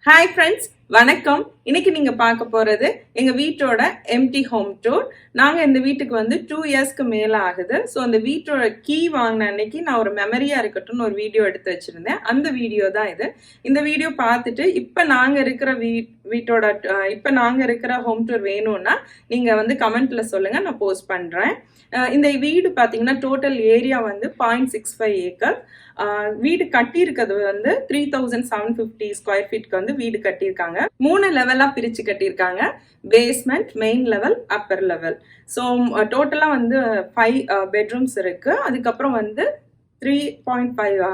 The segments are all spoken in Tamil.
ஹாய் ஃப்ரெண்ட்ஸ், வணக்கம். இன்னைக்கு நீங்க பார்க்க போறது எங்க வீட்டோட எம்டி ஹோம் டூர். நாங்க இந்த வீட்டுக்கு வந்து 2 இயர்ஸ்க்கு மேல ஆகுது. ஸோ அந்த வீட்டோட கீ வாங்கின அன்னைக்கு நான் ஒரு மெமரியா இருக்கட்டும்னு ஒரு வீடியோ எடுத்து வச்சிருந்தேன். அந்த வீடியோ தான் இது. இந்த வீடியோ பார்த்துட்டு இப்ப நாங்க இருக்கிற வீட்டோட இப்ப நாங்க இருக்கிற ஹோம் டூர் வேணும்னா நீங்க வந்து கமெண்ட்ல சொல்லுங்க, நான் போஸ்ட் பண்றேன். இந்த வீடு பார்த்தீங்கன்னா டோட்டல் ஏரியா வந்து 0.65 ஏக்கர். வீடு கட்டியிருக்கிறது வந்து 3750 ஸ்கொயர் ஃபீட்க்கு வந்து வீடு கட்டியிருக்காங்க. 3 லெவலா பிரிச்சு கட்டியிருக்காங்க. Basement, main level, upper level. So டோட்டலா வந்து 5 பெட்ரூம்ஸ் இருக்கு. அதுக்கப்புறம் வந்து 3.5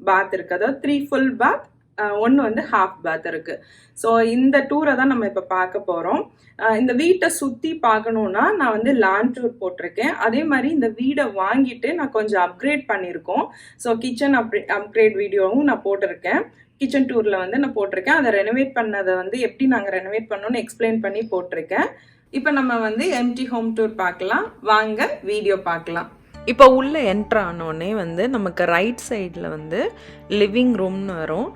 பாத் இருக்கு. அதாவது 3 ஃபுல் பாத், ஒன்று வந்து ஹாஃப் பாத் இருக்கு. ஸோ இந்த டூரை தான் நம்ம இப்போ பார்க்க போகிறோம். இந்த வீட்டை சுற்றி பார்க்கணுன்னா நான் வந்து லேண்ட் டூர் போட்டிருக்கேன். அதே மாதிரி இந்த வீடை வாங்கிட்டு நான் கொஞ்சம் அப்கிரேட் பண்ணியிருக்கோம். ஸோ கிச்சன் அப்கிரேட் வீடியோவும் நான் போட்டிருக்கேன். கிச்சன் டூரில் வந்து நான் போட்டிருக்கேன். அதை ரெனோவேட் பண்ணதை வந்து எப்படி நாங்கள் ரெனோவேட் பண்ணோன்னு எக்ஸ்பிளைன் பண்ணி போட்டிருக்கேன். இப்போ நம்ம வந்து எம்டி ஹோம் டூர் பார்க்கலாம். வாங்க வீடியோ பார்க்கலாம். இப்போ உள்ளே என்ட்ரு ஆனோடனே வந்து நமக்கு ரைட் சைடில் வந்து லிவிங் ரூம்னு வரும்.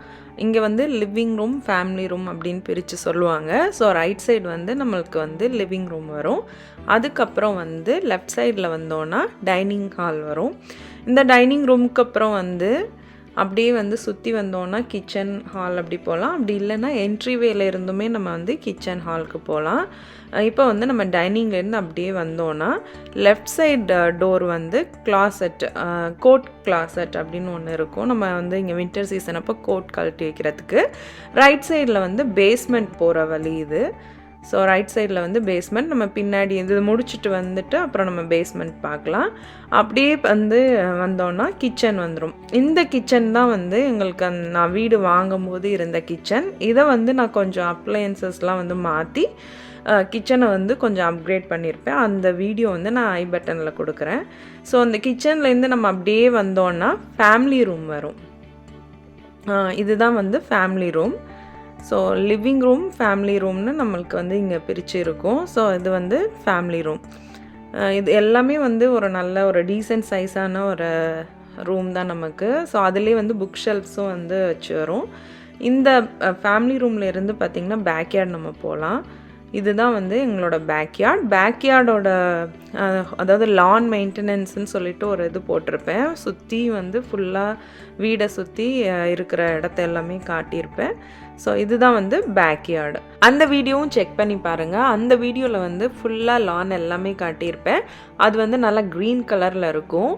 இங்கே வந்து லிவிங் ரூம், ஃபேமிலி ரூம் அப்படின்னு பிரித்து சொல்லுவாங்க. ஸோ ரைட் சைடு வந்து நம்மளுக்கு வந்து லிவிங் ரூம் வரும். அதுக்கப்புறம் வந்து லெஃப்ட் சைடில் வந்தோன்னா டைனிங் ஹால் வரும். இந்த டைனிங் ரூமுக்கு அப்புறம் வந்து அப்படியே வந்து சுற்றி வந்தோன்னா கிச்சன் ஹால் அப்படி போகலாம். அப்படி இல்லைன்னா என்ட்ரிவேல இருந்துமே நம்ம வந்து கிச்சன் ஹாலுக்கு போகலாம். இப்போ வந்து நம்ம டைனிங்லேருந்து அப்படியே வந்தோன்னா லெஃப்ட் சைடு டோர் வந்து கிளாசெட், கோட் கிளாசெட் அப்படின்னு ஒன்று இருக்கும். நம்ம வந்து இங்கே வின்டர் சீசன் அப்போ கோட் கழட்டி வைக்கிறதுக்கு. ரைட் சைடில் வந்து பேஸ்மெண்ட் போகிற வழி இது. ஸோ ரைட் சைடில் வந்து பேஸ்மெண்ட். நம்ம பின்னாடி இது முடிச்சுட்டு வந்துட்டு அப்புறம் நம்ம பேஸ்மெண்ட் பார்க்கலாம். அப்படியே வந்து வந்தோன்னா கிச்சன் வந்துடும். இந்த கிச்சன் தான் வந்து எங்களுக்கு நான் வீடு வாங்கும் போது இருந்த கிச்சன். இதை வந்து நான் கொஞ்சம் அப்ளையன்சஸ்லாம் வந்து மாற்றி கிச்சனை வந்து கொஞ்சம் அப்கிரேட் பண்ணியிருப்பேன். அந்த வீடியோ வந்து நான் ஐ பட்டனில் கொடுக்குறேன். ஸோ அந்த கிச்சன்லேருந்து நம்ம அப்படியே வந்தோன்னா ஃபேமிலி ரூம் வரும். இதுதான் வந்து family room. So living room, family ரூம்னு நம்மளுக்கு வந்து இங்கே பிரித்து இருக்கும். ஸோ இது வந்து ஃபேமிலி ரூம். இது எல்லாமே வந்து ஒரு நல்ல ஒரு டீசென்ட் சைஸான ஒரு ரூம் தான் நமக்கு. ஸோ அதுலேயே வந்து புக் ஷெல்ஃப்ஸும் வந்து வச்சு வரும். இந்த ஃபேமிலி ரூமில் இருந்து பார்த்திங்கன்னா பேக்யார்ட் நம்ம போகலாம். இதுதான் வந்து எங்களோட பேக்யார்டோட அதாவது லான் மெயின்டெனன்ஸ்ன்னு சொல்லிட்டு ஒரு இது போட்டிருப்பேன். சுற்றி வந்து ஃபுல்லாக வீடை சுற்றி இருக்கிற இடத்த எல்லாமே காட்டியிருப்பேன். ஸோ இதுதான் வந்து பேக்யார்டு. அந்த வீடியோவும் செக் பண்ணி பாருங்கள். அந்த வீடியோவில் வந்து ஃபுல்லாக லான் எல்லாமே காட்டியிருப்பேன். அது வந்து நல்லா க்ரீன் கலரில் இருக்கும்.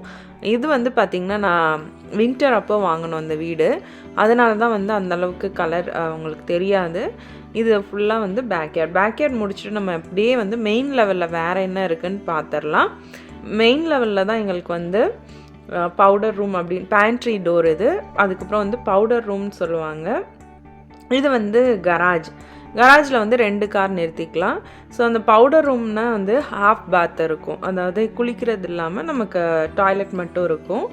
இது வந்து பார்த்திங்கன்னா நான் வின்டர் அப்போ வாங்கினோம் அந்த வீடு. அதனால தான் வந்து அந்தளவுக்கு கலர் உங்களுக்கு தெரியாது. இது ஃபுல்லாக வந்து பேக்யார்ட் முடிச்சுட்டு நம்ம அப்படியே வந்து மெயின் லெவலில் வேறு என்ன இருக்குதுன்னு பார்த்துடலாம். மெயின் லெவலில் தான் எங்களுக்கு வந்து பவுடர் ரூம் அப்படின்னு பேண்ட்ரி டோர் இது. அதுக்கப்புறம் வந்து பவுடர் ரூம்னு சொல்லுவாங்க. இது வந்து கராஜில் வந்து 2 கார் நிறுத்திக்கலாம். ஸோ அந்த பவுடர் ரூம்னால் வந்து ஹாஃப் பாத் இருக்கும். அதாவது குளிக்கிறது இல்லாமல் நமக்கு டாய்லெட் மட்டும் இருக்கும்.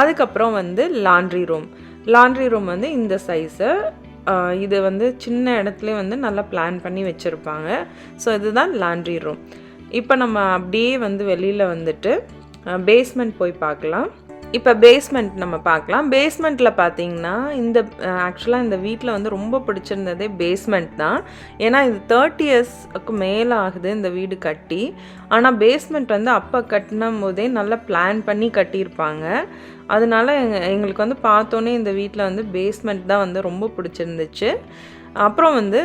அதுக்கப்புறம் வந்து லாண்ட்ரி ரூம் வந்து இந்த சைஸு. இது வந்து சின்ன இடத்துல வந்து நல்லா பிளான் பண்ணி வச்சுருப்பாங்க. ஸோ இதுதான் லாண்ட்ரி ரூம். இப்போ நம்ம அப்படியே வந்து வெளியில் வந்துட்டு பேஸ்மெண்ட் போய் பார்க்கலாம். இப்போ பேஸ்மெண்ட் நம்ம பார்க்கலாம். பேஸ்மெண்ட்டில் பார்த்தீங்கன்னா ஆக்சுவலாக இந்த வீட்டில் வந்து ரொம்ப பிடிச்சிருந்ததே பேஸ்மெண்ட் தான். ஏன்னா இது 30 இயர்ஸ்க்கு மேலே ஆகுது இந்த வீடு கட்டி. ஆனால் பேஸ்மெண்ட் வந்து அப்போ கட்டினும் போதே நல்லா பிளான் பண்ணி கட்டியிருப்பாங்க. அதனால எங்களுக்கு வந்து பார்த்தோன்னே இந்த வீட்டில் வந்து பேஸ்மெண்ட் தான் வந்து ரொம்ப பிடிச்சிருந்துச்சு. அப்புறம் வந்து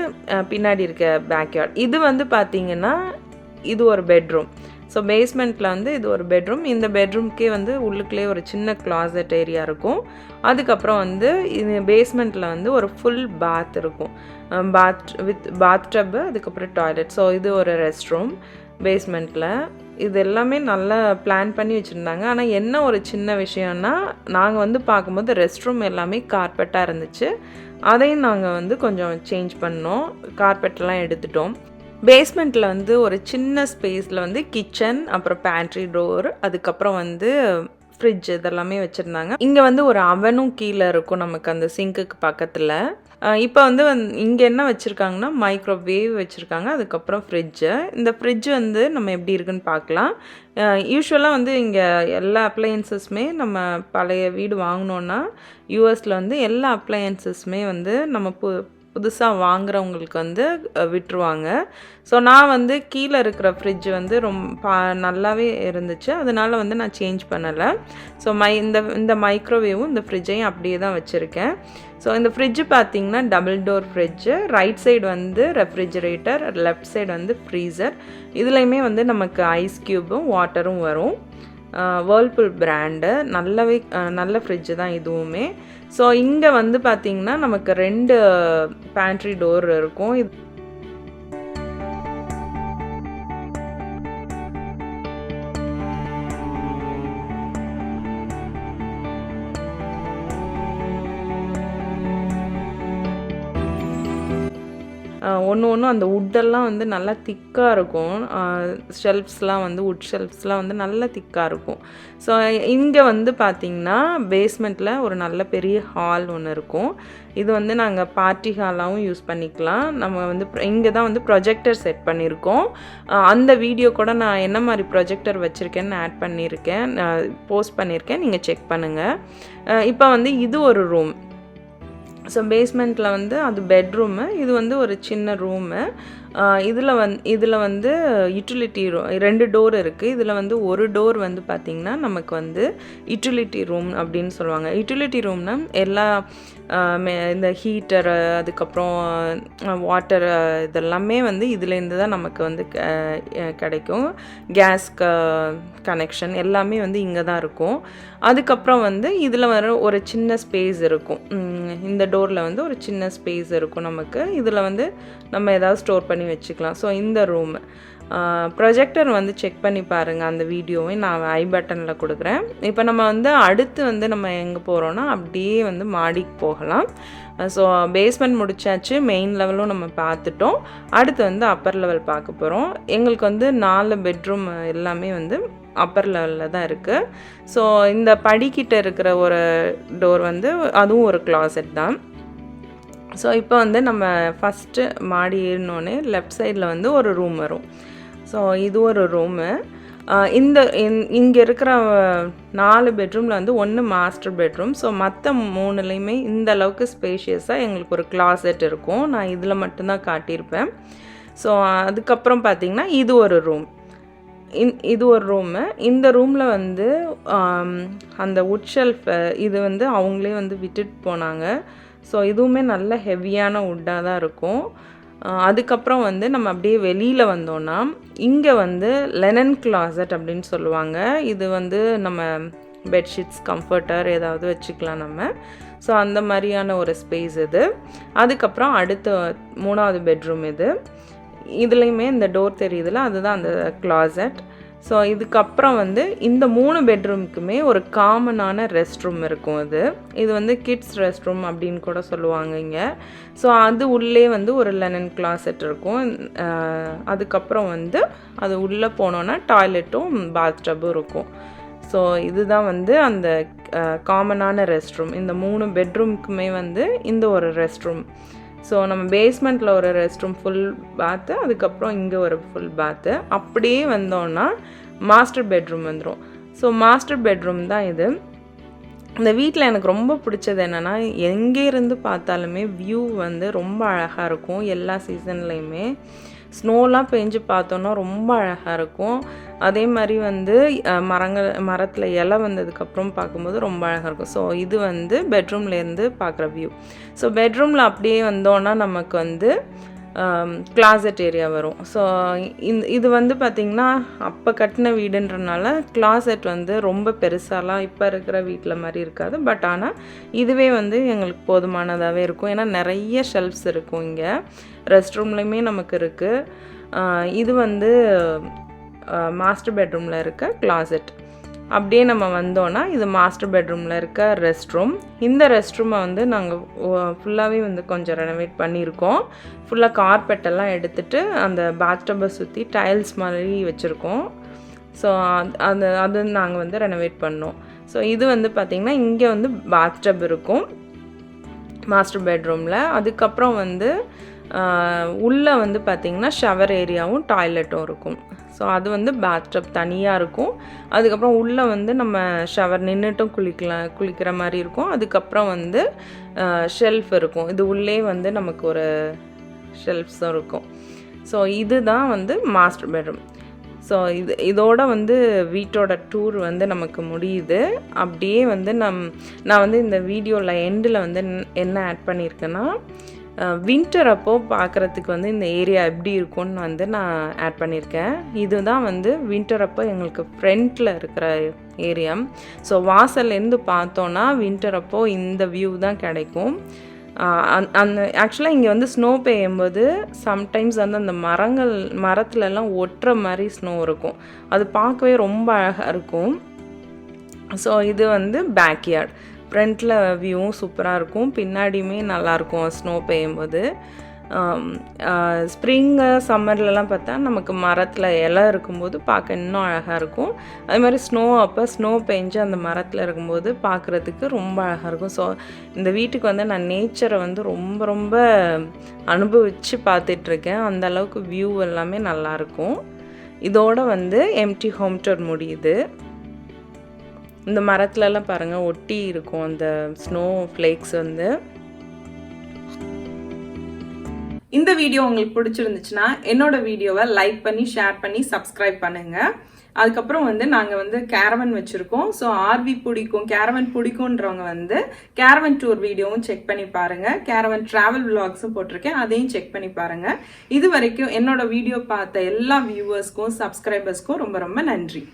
பின்னாடி இருக்க பேக்யார்ட். இது வந்து பார்த்திங்கன்னா இது ஒரு பெட்ரூம். ஸோ பேஸ்மெண்ட்டில் வந்து இது ஒரு பெட்ரூம். இந்த பெட்ரூம்க்கே வந்து உள்ளுக்குள்ளே ஒரு சின்ன கிளாசெட் ஏரியா இருக்கும். அதுக்கப்புறம் வந்து இது பேஸ்மெண்ட்டில் வந்து ஒரு ஃபுல் பாத் இருக்கும். பாத் டப்பு, அதுக்கப்புறம் டாய்லெட். ஸோ இது ஒரு ரெஸ்ட் ரூம் பேஸ்மெண்ட்டில். இது எல்லாமே நல்லா பிளான் பண்ணி வச்சுருந்தாங்க. ஆனால் என்ன ஒரு சின்ன விஷயம்னா, நாங்கள் வந்து பார்க்கும்போது ரெஸ்ட் ரூம் எல்லாமே கார்பெட்டாக இருந்துச்சு. அதையும் நாங்கள் வந்து கொஞ்சம் சேஞ்ச் பண்ணோம். கார்பெட்டெல்லாம் எடுத்துட்டோம். பேஸ்மெண்ட்டில் வந்து ஒரு சின்ன ஸ்பேஸில் வந்து கிச்சன், அப்புறம் பேண்ட்ரி டோர், அதுக்கப்புறம் வந்து ஃப்ரிட்ஜ் இதெல்லாமே வச்சுருந்தாங்க. இங்கே வந்து ஒரு அவனும் கீழே இருக்கும் நமக்கு அந்த சிங்க்குக்கு பக்கத்தில். இப்போ வந்து இங்கே என்ன வச்சுருக்காங்கன்னா மைக்ரோவேவ் வச்சுருக்காங்க. அதுக்கப்புறம் ஃப்ரிட்ஜு. இந்த ஃப்ரிட்ஜ் வந்து நம்ம எப்படி இருக்குன்னு பார்க்கலாம். யூஸ்வலாக வந்து இங்கே எல்லா அப்ளையன்சஸுமே நம்ம பழைய வீடு வாங்கினோன்னா யூஎஸில் வந்து எல்லா அப்ளையன்சஸுமே வந்து நம்ம புதுசாக வாங்குறவங்களுக்கு வந்து விட்டுருவாங்க. ஸோ நான் வந்து கீழே இருக்கிற ஃப்ரிட்ஜ் வந்து நல்லாவே இருந்துச்சு, அதனால வந்து நான் சேஞ்ச் பண்ணலை. ஸோ இந்த மைக்ரோவேவும் இந்த ஃப்ரிட்ஜையும் அப்படியே தான் வச்சுருக்கேன். ஸோ இந்த ஃப்ரிட்ஜு பார்த்திங்கன்னா double door fridge, right side வந்து ரெஃப்ரிஜரேட்டர், லெஃப்ட் சைடு வந்து ஃப்ரீசர். இதுலேயுமே வந்து நமக்கு ஐஸ் க்யூபும் வாட்டரும் வரும். வேர்ல்பூல் பிராண்டு, நல்ல ஃப்ரிட்ஜு தான் இதுவுமே. ஸோ இங்கே வந்து பார்த்திங்கன்னா நமக்கு 2 பேண்ட்ரி டோர் இருக்கும். ஒன்று அந்த வுட்டெல்லாம் வந்து நல்லா திக்காக இருக்கும். ஷெல்ஃப்ஸ்லாம் வந்து வுட் ஷெல்ஃப்ஸ்லாம் வந்து நல்லா திக்காக இருக்கும். ஸோ இங்கே வந்து பார்த்திங்கன்னா பேஸ்மெண்ட்டில் ஒரு நல்ல பெரிய ஹால் ஒன்று இருக்கும். இது வந்து நாங்கள் பார்ட்டி ஹாலாகவும் யூஸ் பண்ணிக்கலாம். நம்ம வந்து இங்கே தான் வந்து ப்ரொஜெக்டர் செட் பண்ணியிருக்கோம். அந்த வீடியோ கூட நான் என்ன மாதிரி ப்ரொஜெக்டர் வச்சுருக்கேன்னு ஆட் பண்ணியிருக்கேன், போஸ்ட் பண்ணியிருக்கேன், நீங்கள் செக் பண்ணுங்கள். இப்போ வந்து இது ஒரு ரூம். ஸோ பேஸ்மெண்ட்டில் வந்து அது பெட்ரூமு, இது வந்து ஒரு சின்ன ரூமு. இதில் வந்து யூட்டிலிட்டி 2 டோர் இருக்குது. இதில் வந்து ஒரு டோர் வந்து பார்த்திங்கன்னா நமக்கு வந்து யூட்டிலிட்டி ரூம் அப்படின்னு சொல்லுவாங்க. யூட்டிலிட்டி ரூம்னால் எல்லா இந்த ஹீட்டரு, அதுக்கப்புறம் வாட்டரு, இதெல்லாமே வந்து இதுலேருந்து தான் நமக்கு வந்து கிடைக்கும். கேஸ் கனெக்ஷன் எல்லாமே வந்து இங்கே தான் இருக்கும். அதுக்கப்புறம் வந்து இதில் வர ஒரு சின்ன ஸ்பேஸ் இருக்கும். இந்த டோரில் வந்து ஒரு சின்ன ஸ்பேஸ் இருக்கும் நமக்கு. இதில் வந்து நம்ம ஏதாவது ஸ்டோர் பண்ணி வச்சுக்கலாம். ஸோ இந்த ரூமு ப்ரொஜெக்டர் வந்து செக் பண்ணி பாருங்கள், அந்த வீடியோவை நான் ஐ பட்டனில் கொடுக்குறேன். இப்போ நம்ம வந்து அடுத்து வந்து நம்ம எங்கே போகிறோன்னா அப்படியே வந்து மாடிக்கு போகலாம். ஸோ பேஸ்மெண்ட் முடிச்சாச்சு, மெயின் லெவலும் நம்ம பார்த்துட்டோம். அடுத்து வந்து அப்பர் லெவல் பார்க்க போகிறோம். எங்களுக்கு வந்து 4 பெட்ரூம் எல்லாமே வந்து அப்பர் லெவலில் தான் இருக்குது. ஸோ இந்த படிக்கிட்ட இருக்கிற ஒரு டோர் வந்து அதுவும் ஒரு கிளாசெட் தான். ஸோ இப்போ வந்து நம்ம ஃபஸ்ட்டு மாடி ஏறினோடனே லெஃப்ட் சைடில் வந்து ஒரு ரூம் வரும். ஸோ இது ஒரு ரூமு. இங்கே இருக்கிற 4 பெட்ரூமில் வந்து 1 மாஸ்டர் பெட்ரூம். ஸோ மற்ற 3லையுமே இந்த அளவுக்கு ஸ்பேஷியஸாக எங்களுக்கு ஒரு கிளாசெட் இருக்கும். நான் இதில் மட்டும்தான் காட்டியிருப்பேன். ஸோ அதுக்கப்புறம் பார்த்திங்கன்னா இது ஒரு ரூம். இது ஒரு ரூமு. இந்த ரூமில் வந்து அந்த வுட் ஷெல்ஃப் இது வந்து அவங்களே வந்து விட்டுட்டு போனாங்க. ஸோ இதுவுமே நல்ல ஹெவியான வுட்டாக தான் இருக்கும். அதுக்கப்புறம் வந்து நம்ம அப்படியே வெளியில் வந்தோன்னா இங்கே வந்து லெனன் கிளாசெட் அப்படின்னு சொல்லுவாங்க. இது வந்து நம்ம பெட்ஷீட்ஸ், கம்ஃபர்ட்டர் ஏதாவது வச்சுக்கலாம் நம்ம. ஸோ அந்த மாதிரியான ஒரு ஸ்பேஸ் இது. அதுக்கப்புறம் அடுத்த 3வது பெட்ரூம் இது. இதுலேயுமே இந்த டோர் தெரியுதுல, அதுதான் அந்த கிளாசெட். ஸோ இதுக்கப்புறம் வந்து இந்த 3 பெட்ரூமுக்குமே ஒரு காமனான ரெஸ்ட் ரூம் இருக்கும். இது வந்து கிட்ஸ் ரெஸ்ட் ரூம் அப்படின்னு கூட சொல்லுவாங்க இங்கே. ஸோ அது உள்ளே வந்து ஒரு லெனன் கிளாசெட் இருக்கும். அதுக்கப்புறம் வந்து அது உள்ளே போனோன்னா டாய்லெட்டும் பாத்டப்பும் இருக்கும். ஸோ இதுதான் வந்து அந்த காமனான ரெஸ்ட் ரூம். இந்த 3 பெட்ரூமுக்குமே வந்து இந்த ஒரு ரெஸ்ட் ரூம். ஸோ நம்ம பேஸ்மெண்ட்டில் ஒரு ரெஸ்ட் ரூம் ஃபுல் பாத்து, அதுக்கப்புறம் இங்கே ஒரு ஃபுல் பாத்து. அப்படியே வந்தோன்னா மாஸ்டர் பெட்ரூம் வந்துடும். ஸோ மாஸ்டர் பெட்ரூம் தான் இது. இந்த வீட்டில் எனக்கு ரொம்ப பிடிச்சது என்னென்னா, எங்கேருந்து பார்த்தாலுமே வியூ வந்து ரொம்ப அழகாக இருக்கும். எல்லா சீசன்லேயுமே ஸ்னோலாம் பெஞ்சு பார்த்தோன்னா ரொம்ப அழகாக இருக்கும். அதே மாதிரி வந்து மரத்தில் இலை வந்ததுக்கப்புறம் பார்க்கும்போது ரொம்ப அழகாக இருக்கும். ஸோ இது வந்து பெட்ரூம்லேருந்து பார்க்குற வியூ. ஸோ பெட்ரூமில் அப்படியே வந்தோன்னா நமக்கு வந்து கிளாசெட் ஏரியா வரும். ஸோ இது வந்து பார்த்திங்கன்னா அப்போ கட்டின வீடுன்றனால கிளாசெட் வந்து ரொம்ப பெருசாலாம் இப்போ இருக்கிற வீட்டில் மாதிரி இருக்காது. பட் ஆனால் இதுவே வந்து எங்களுக்கு போதுமானதாகவே இருக்கும். ஏன்னா நிறைய ஷெல்ஃப்ஸ் இருக்கும் இங்கே. ரெஸ்ட் ரூம்லேயுமே நமக்கு இருக்குது. இது வந்து மாஸ்டர் பெட்ரூமில் இருக்க கிளாசெட். அப்படியே நம்ம வந்தோன்னா இது மாஸ்டர் பெட்ரூமில் இருக்க ரெஸ்ட் ரூம். இந்த ரெஸ்ட் ரூமை வந்து நாங்கள் ஃபுல்லாகவே வந்து கொஞ்சம் ரெனோவேட் பண்ணியிருக்கோம். ஃபுல்லாக கார்பெட்டெல்லாம் எடுத்துகிட்டு அந்த பாத்டப்பை சுற்றி டைல்ஸ் மாதிரி வச்சுருக்கோம். ஸோ அது நாங்கள் வந்து ரெனோவேட் பண்ணோம். ஸோ இது வந்து பார்த்திங்கன்னா இங்கே வந்து பாத்டப் இருக்கும் மாஸ்டர் பெட்ரூமில். அதுக்கப்புறம் வந்து உள்ளே வந்து பார்த்திங்கன்னா ஷவர் ஏரியாவும் டாய்லெட்டும் இருக்கும். ஸோ அது வந்து பாத்டப் தனியாக இருக்கும். அதுக்கப்புறம் உள்ளே வந்து நம்ம ஷவர் நின்றுட்டும் குளிக்கிற மாதிரி இருக்கும். அதுக்கப்புறம் வந்து ஷெல்ஃப் இருக்கும். இது உள்ளே வந்து நமக்கு ஒரு ஷெல்ஃப்ஸும் இருக்கும். ஸோ இதுதான் வந்து மாஸ்டர் பெட்ரூம். ஸோ இதோட வந்து வீட்டோட டூர் வந்து நமக்கு முடியுது. அப்படியே வந்து நான் வந்து இந்த வீடியோவில் எண்டில் வந்து என்ன ஆட் பண்ணியிருக்கேன்னா, வின்டர் அப்போது பார்க்குறதுக்கு வந்து இந்த ஏரியா எப்படி இருக்கும்னு வந்து நான் ஆட் பண்ணியிருக்கேன். இதுதான் வந்து வின்டர் அப்போ எங்களுக்கு ஃப்ரண்ட்டில் இருக்கிற ஏரியா. ஸோ வாசல்லேருந்து பார்த்தோன்னா வின்டர் அப்போது இந்த வியூ தான் கிடைக்கும். அந்த ஆக்சுவலாக இங்கே வந்து ஸ்னோ பெய்யும்போது சம்டைம்ஸ் வந்து அந்த மரத்துலலாம் ஒட்டுற மாதிரி ஸ்னோ இருக்கும். அது பார்க்கவே ரொம்ப அழகாக இருக்கும். ஸோ இது வந்து பேக்யார்ட். ஃப்ரண்ட்டில் வியூவும் சூப்பராக இருக்கும், பின்னாடியுமே நல்லாயிருக்கும் ஸ்னோ பெய்யும்போது. ஸ்ப்ரிங்கு சம்மர்லலாம் பார்த்தா நமக்கு மரத்தில் இலை இருக்கும்போது பார்க்க இன்னும் அழகாக இருக்கும். அது மாதிரி ஸ்னோ பெஞ்சு அந்த மரத்தில் இருக்கும்போது பார்க்குறதுக்கு ரொம்ப அழகாக இருக்கும். ஸோ இந்த வீட்டுக்கு வந்து நான் நேச்சரை வந்து ரொம்ப ரொம்ப அனுபவித்து பார்த்துட்ருக்கேன். அந்தளவுக்கு வியூ எல்லாமே நல்லாயிருக்கும். இதோடு வந்து எம்டி ஹோம் டூர் முடியுது. இந்த மரத்துலலாம் பாருங்கள் ஒட்டி இருக்கும் அந்த ஸ்னோ ஃப்ளேக்ஸ் வந்து. இந்த வீடியோ உங்களுக்கு பிடிச்சிருந்துச்சுன்னா என்னோட வீடியோவை லைக் பண்ணி ஷேர் பண்ணி சப்ஸ்கிரைப் பண்ணுங்க. அதுக்கப்புறம் வந்து நாங்கள் வந்து கேரவன் வச்சுருக்கோம். ஸோ ஆர்வி பிடிக்கும், கேரவன் பிடிக்கும்ன்றவங்க வந்து கேரவன் டூர் வீடியோவும் செக் பண்ணி பாருங்கள். கேரவன் ட்ராவல் விலாக்ஸும் போட்டிருக்கேன், அதையும் செக் பண்ணி பாருங்கள். இது வரைக்கும் என்னோட வீடியோ பார்த்த எல்லா வியூவர்ஸ்க்கும் சப்ஸ்கிரைபர்ஸ்க்கும் ரொம்ப ரொம்ப நன்றி.